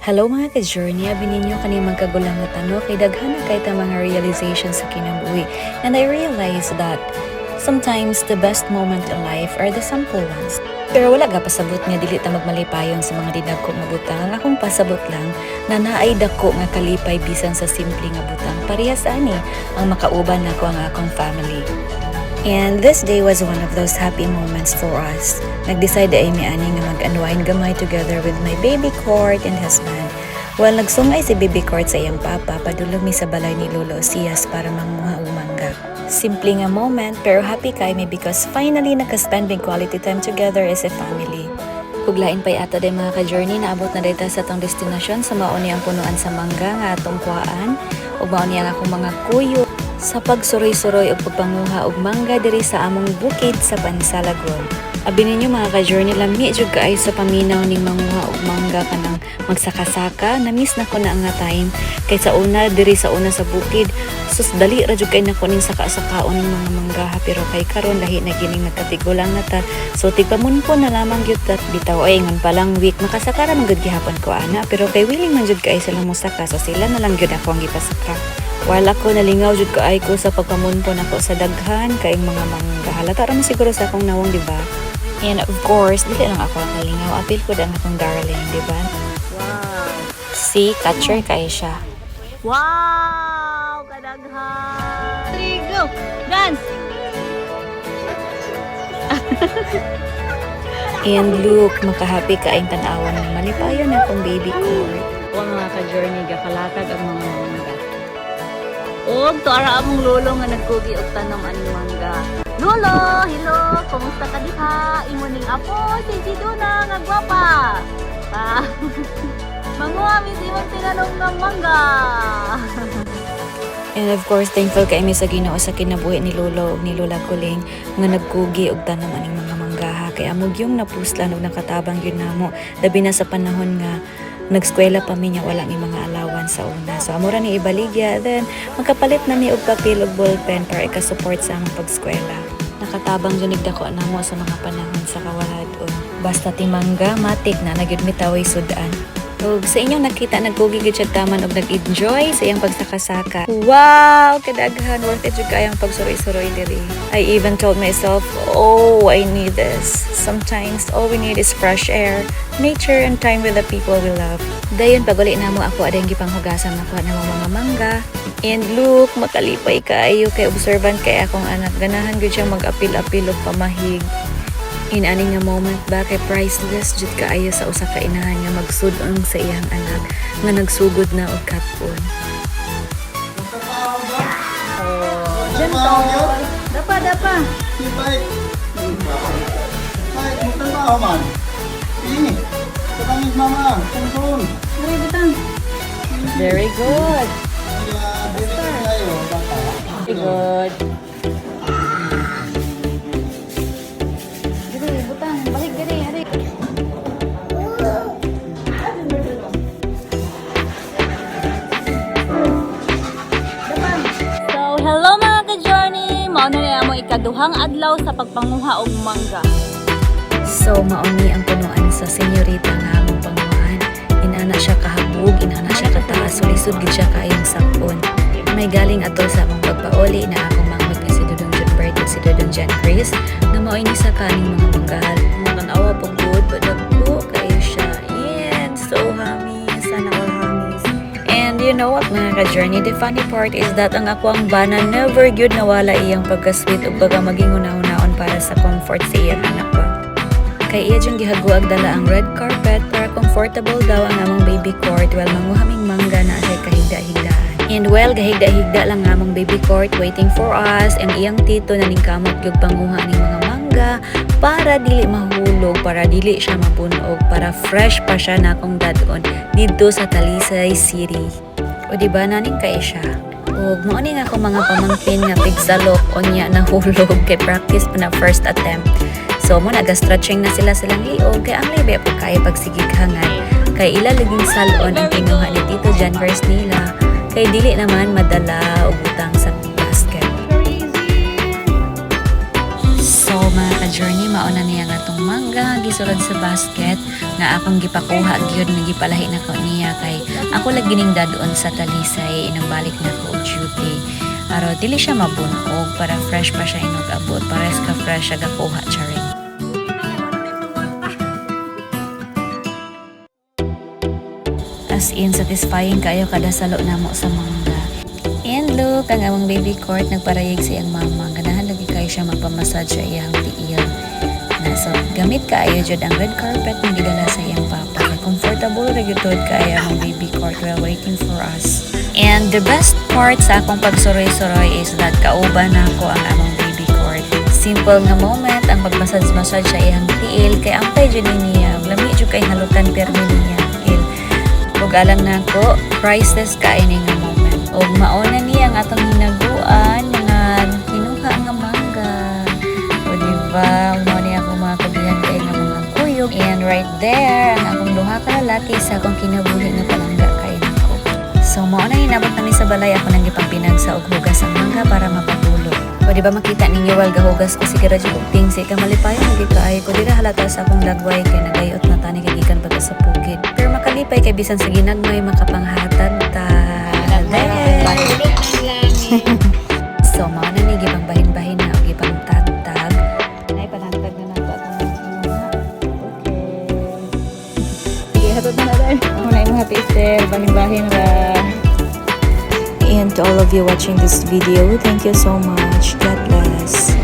Hello mga ka-journey, abin ninyo kanimang magkagulang na tanong kay daghana kay ta mga realizations sa kinabuhi. And I realized that sometimes the best moment in life are the simple ones. Pero wala ga pasabot nga dili ta magmalipayon sa mga dinagko nga butang. Ang akong pasabot lang na naay dako nga kalipay bisan sa simple nga butang. Parehas ani ang makauban nako ang akong family. And this day was one of those happy moments for us. Nag-decide ay mi ani nga mag-unwind gamay together with my baby Court and husband. While nagsungay si baby Court sa iyang papa, padulong mi sa balay ni Lolo Siyas para manguha og mangga. Simple nga moment pero happy kay mi because finally naka-spending quality time together as a family. Kuglain pa'y ato day mga ka-journey na abot na dayta sa atong destinasyon sa mauni ang punuan sa mangga nga atong kuhaan ug mauni ang akong mga kuyo sa pagsuroy-suroy o pagpanguha og mangga diri sa among bukid sa Pansalagon. Abi ninyo mga ka-journey, lami jud kaay sa paminaw ning manguha og mangga kanang magsaka-saka. Na-miss na ko na nga time kay sa una diri sa una sa bukid. Sus dali ra jud kay nako ning saka-sakaon ning mga manggaha pero kay karon lahi na gining nagkatigulang na ta. So tigpamunpon na lamang gyud tat bitaw ay ngon palang week makasaka ra man gud gihapon ko ana pero kay willing man jud kaay sila mosaka so sila na lang gyud ako ang gipasaka. While ako nalingaw jud kaay ko sa pagpamunpon ako sa daghan kay mga mangga. Halata ra man siguro sa akong nawong di ba? And of course, dili lang ako ang nalingaw. Apil ko ang akong darling, di ba? Wow! Si catcher kay siya. Wow! Kadaghan! 3, go! Dance! And look, makahappy ka ang tanawan ng malipayon na akong baby Court. O mga ka-journey, gakalatag ang mga mangga. Og, tuara among lolo nga nagkugi og tanom aning mangga. Lolo! Hello! Kumusta ka diha? Imo ning apo, si Siduna nga gwapa. Manguha mi si imong tinanong ng mangga. And of course, thankful kay mi sa Ginoo sa kinabuhi ni Lolo ug ni Lola Kuling nga nagkugi og tanom aning mga manggaha kay amog yung napuslan ug nakatabang yun namo labi na sa panahon nga nagskwela pa mi nya wala mi mga alawan sa una. So amura ni ibaligya then magkapalit na mi og papel ug ballpen para ika-support sa among pagskwela. Nakatabang junig dako namo sa mga panahon sa kawaladon. Basta timangga matik na nagyud mi taway sudan. Ug sa inyong nakita nagkugi gid siya taman ug nag-enjoy sa iyang pagsakasaka. Wow, kadaghan worth it jud kayang pagsuroy-suroy diri. I even told myself, oh, I need this. Sometimes all we need is fresh air, nature, and time with the people we love. Dayon pag uli namo ako adayong gipanghugasan nako na mga mangga. And look, makalipay kaayo kay observant kay akong anak. Ganahan gud siya mag-apil-apil og pamahig. In ani nga moment ba kay priceless jud kaayo sa usa ka inahan nga magsud-ong sa iyang anak nga nagsugod na og katpon. Gentle. Dapa. Baik. Baik, magtrabaho man. Ini. Katangis mama, tungtun. Dari butang. Very good. Ya, dili kayo, bata. Very good. Dari butang. Balik dari. So, hello mga ka-journey! Mauna na mo ikaduhang adlaw sa pagpanguha og mangga. So mauni ang punuan sa senyorita nga among panguhaan. Inana siya kahabog, inana siya kataas, sulisod gid siya kaayong sakon. May galing ato sa among pagpauli na akong mangmag ni si Dudong John Bert at si Dudong John Chris na maoy ni sa kaning mga manggal. Mananawa po good, but po kayo siya. And so hamis, sana all hamis. And you know what mga ka-journey, the funny part is that ang ako ang bana never good nawala iyang pagka-sweet ug baga maging una-unaon para sa comfort sa iyang anak ba. Kay iya diyang gihaguag dala ang red carpet para comfortable daw ang among baby Court while manguhaming mangga na asay kahigda-higdaan. And well, gahigda-higda lang among baby Court waiting for us and iyang tito na ning kamot gyud panguha ning mga mangga para dili mahulog, para dili siya mabunog, para fresh pa siya na akong dadon dito sa Talisay City. O diba naning kay siya? Og mao ni nga ako mga pamangkin nga pigsalok onya nahulog kay practice pa na first attempt. So mo naga-stretching na sila silang liog kay ang libe pa kay pagsigighangan kay ila laging salon ang kinuha ni Tito John Verse nila kay dili naman madala og butang sa basket. So mga ka-journey mauna niya nga tong mangga gisulod sa basket nga akong gipakuha gyud nga gipalahi na ko niya kay ako lag gining dadon sa Talisay inang balik na ko og duty. Aro dili siya mabunog para fresh pa siya inog abot pares ka fresh siya gakuha charing. As in satisfying kayo kada salo namo sa mangga. And look, ang among baby court nagparayig sa iyang mama. Ganahan lagi kayo siya magpamassage sa iyang tiil. So, gamit kaayo jud ang red carpet na gidala sa iyang papa. Kay comfortable ra gyud tod kaayo ang baby court while waiting for us. And the best part sa akong pagsuroy-suroy is that kauban nako ang among baby court. Simple nga moment ang pagmassage-massage sa iyang tiil kay ampay jud niya. Lami jud kay halutan permi niya tiil. Ug alang nako, priceless kay ning moment. Og mauna niya ang atong hinaguan nga kinuha nga mangga. O diba, mao ni ako mga kabihan kay nga mga kuyog. And right there, ang akong duha ka lalaki sa akong kinabuhi nga palangga kay nako. So mao na hinabot nami sa balay ako nang gipangpinag sa og hugas ang mangga para mapatulog. O diba makita ninyo wal gahugas ko si Kiraji og tingsi ka malipayon lagi kaayo ko dira halata sa akong dagway kay nagayot na tani kay gikan pa ta sa pugid. Pero makalipay kay bisan sa ginagmay makapanghatag ta. So, mao na ni gipang bahin-bahin na o gipang tag-tag. Ay, panantag na nato atong mga. Okay. Sige, hatod na natin. Ako na yung happy sister, bahin-bahin ra. And to all of you watching this video, thank you so much. God bless.